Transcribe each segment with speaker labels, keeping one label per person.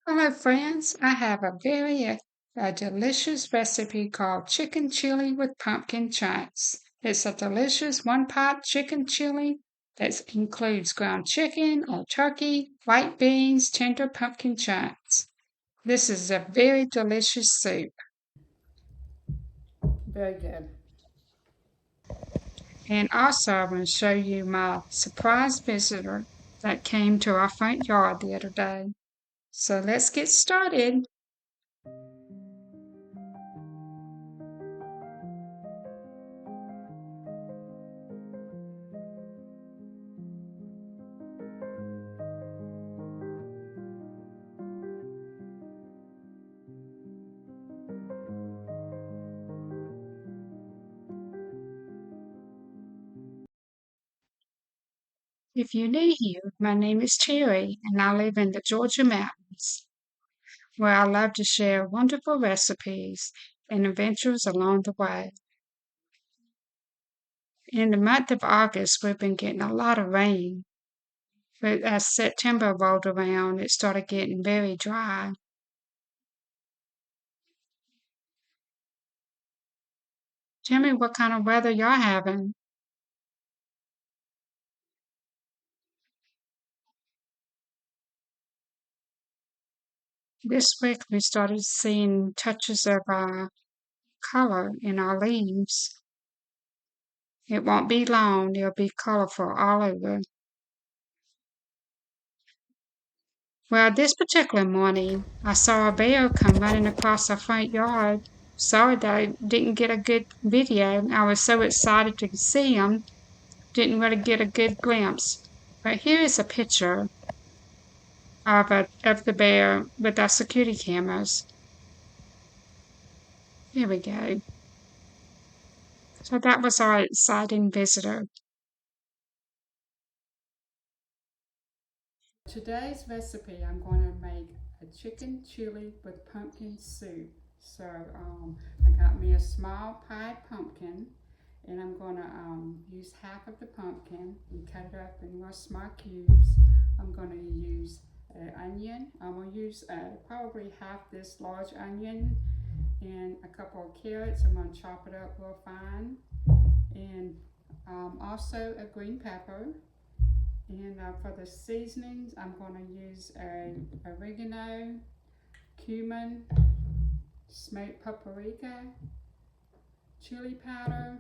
Speaker 1: Hello, friends. I have a very delicious recipe called chicken chili with pumpkin chunks. It's a delicious one-pot chicken chili that includes ground chicken or turkey, white beans, tender pumpkin chunks. This is a very delicious soup.
Speaker 2: Very good.
Speaker 1: And also, I'm going to show you my surprise visitor that came to our front yard the other day. So let's get started. If you're new here, my name is Terry, and I live in the Georgia mountains, where I love to share wonderful recipes and adventures along the way. In the month of August, we've been getting a lot of rain, but as September rolled around, it started getting very dry. Tell me what kind of weather you're having. This week, we started seeing touches of color in our leaves. It won't be long, they'll be colorful all over. Well, this particular morning, I saw a bear come running across our front yard. Sorry that I didn't get a good video. I was so excited to see him, didn't really get a good glimpse. But here is a picture of the bear with our security cameras. Here we go. So that was our exciting visitor.
Speaker 2: Today's recipe, I'm going to make a chicken chili with pumpkin soup. So I got me a small pie pumpkin, and I'm going to use half of the pumpkin and cut it up in real small cubes. I'm going to use an onion. I'm going to use probably half this large onion and a couple of carrots. I'm going to chop it up real fine, and also a green pepper. And for the seasonings, I'm going to use oregano, cumin, smoked paprika, chili powder,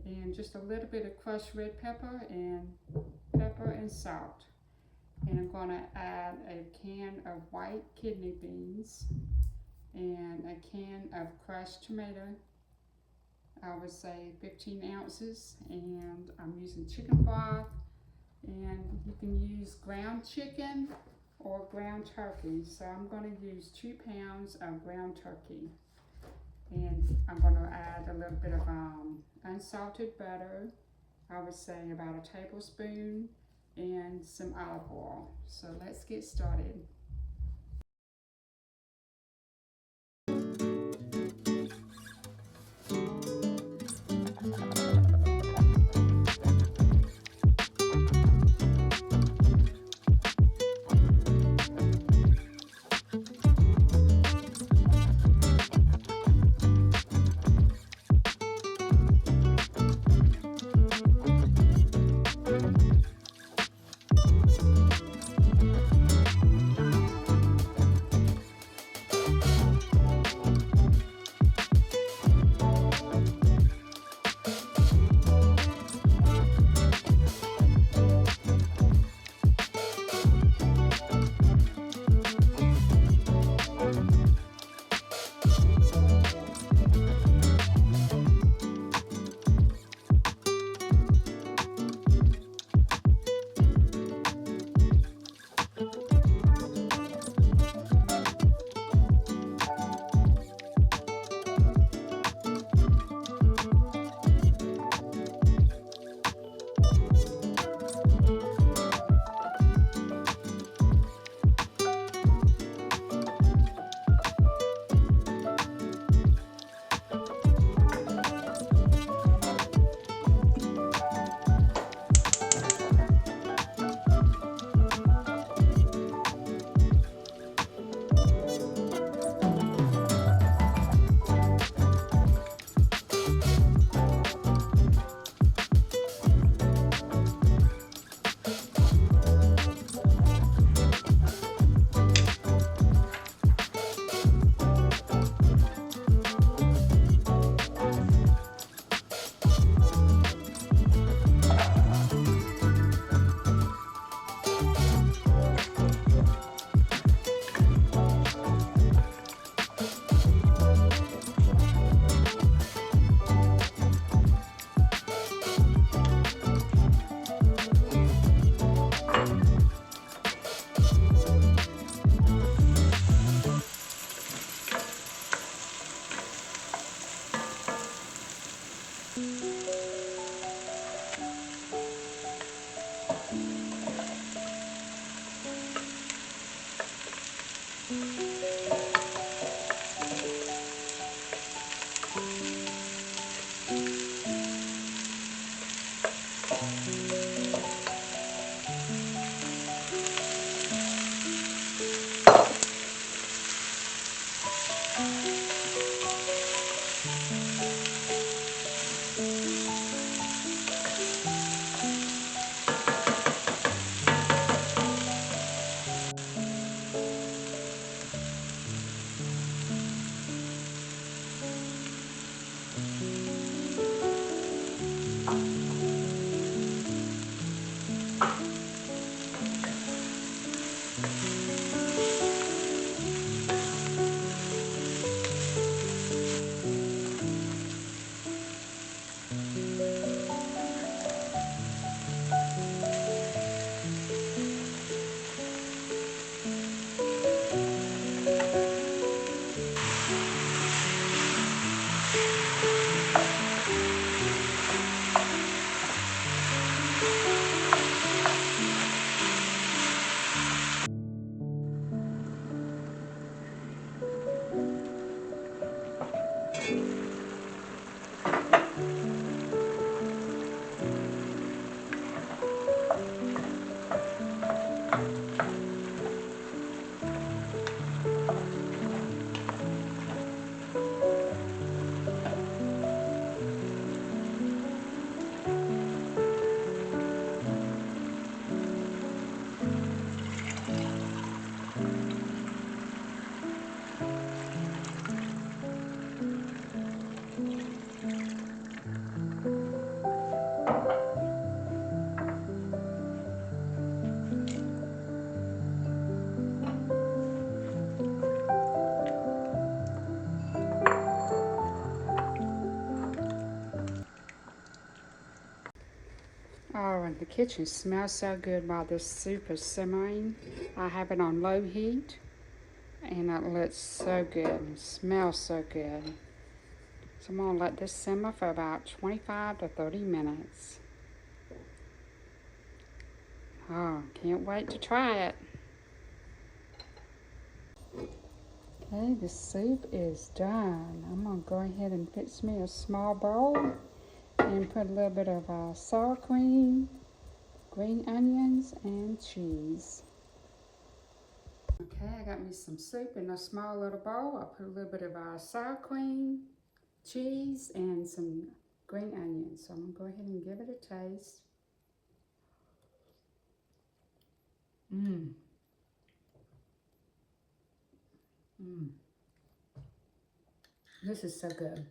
Speaker 2: and just a little bit of crushed red pepper and salt. And I'm going to add a can of white kidney beans and a can of crushed tomato. I would say 15 ounces, and I'm using chicken broth. And you can use ground chicken or ground turkey. So I'm going to use 2 pounds of ground turkey. And I'm going to add a little bit of unsalted butter. I would say about a tablespoon, and some olive oil. So let's get started. Oh, and the kitchen smells so good while this soup is simmering. I have it on low heat, and it looks so good. It smells so good. So I'm gonna let this simmer for about 25 to 30 minutes. Oh, can't wait to try it. Okay, the soup is done. I'm gonna go ahead and fix me a small bowl and put a little bit of sour cream, green onions, and cheese. Okay, I got me some soup in a small little bowl. I put a little bit of sour cream, cheese, and some green onions. So I'm gonna go ahead and give it a taste. This is so good.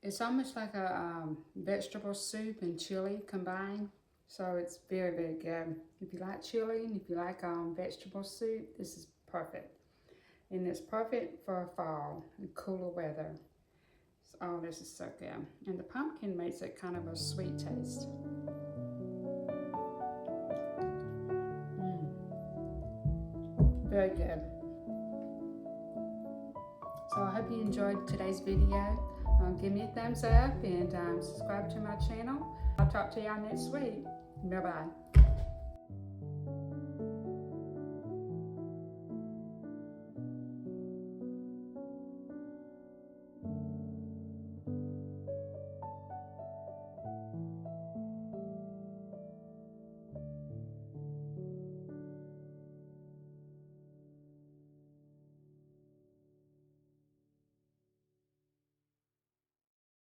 Speaker 2: It's almost like a vegetable soup and chili combined. So it's very, very good. If you like chili and if you like vegetable soup, this is perfect. And it's perfect for fall and cooler weather. So, oh, this is so good. And the pumpkin makes it kind of a sweet taste. Very good. So I hope you enjoyed today's video. Give me a thumbs up and subscribe to my channel. I'll talk to y'all next week. Bye-bye.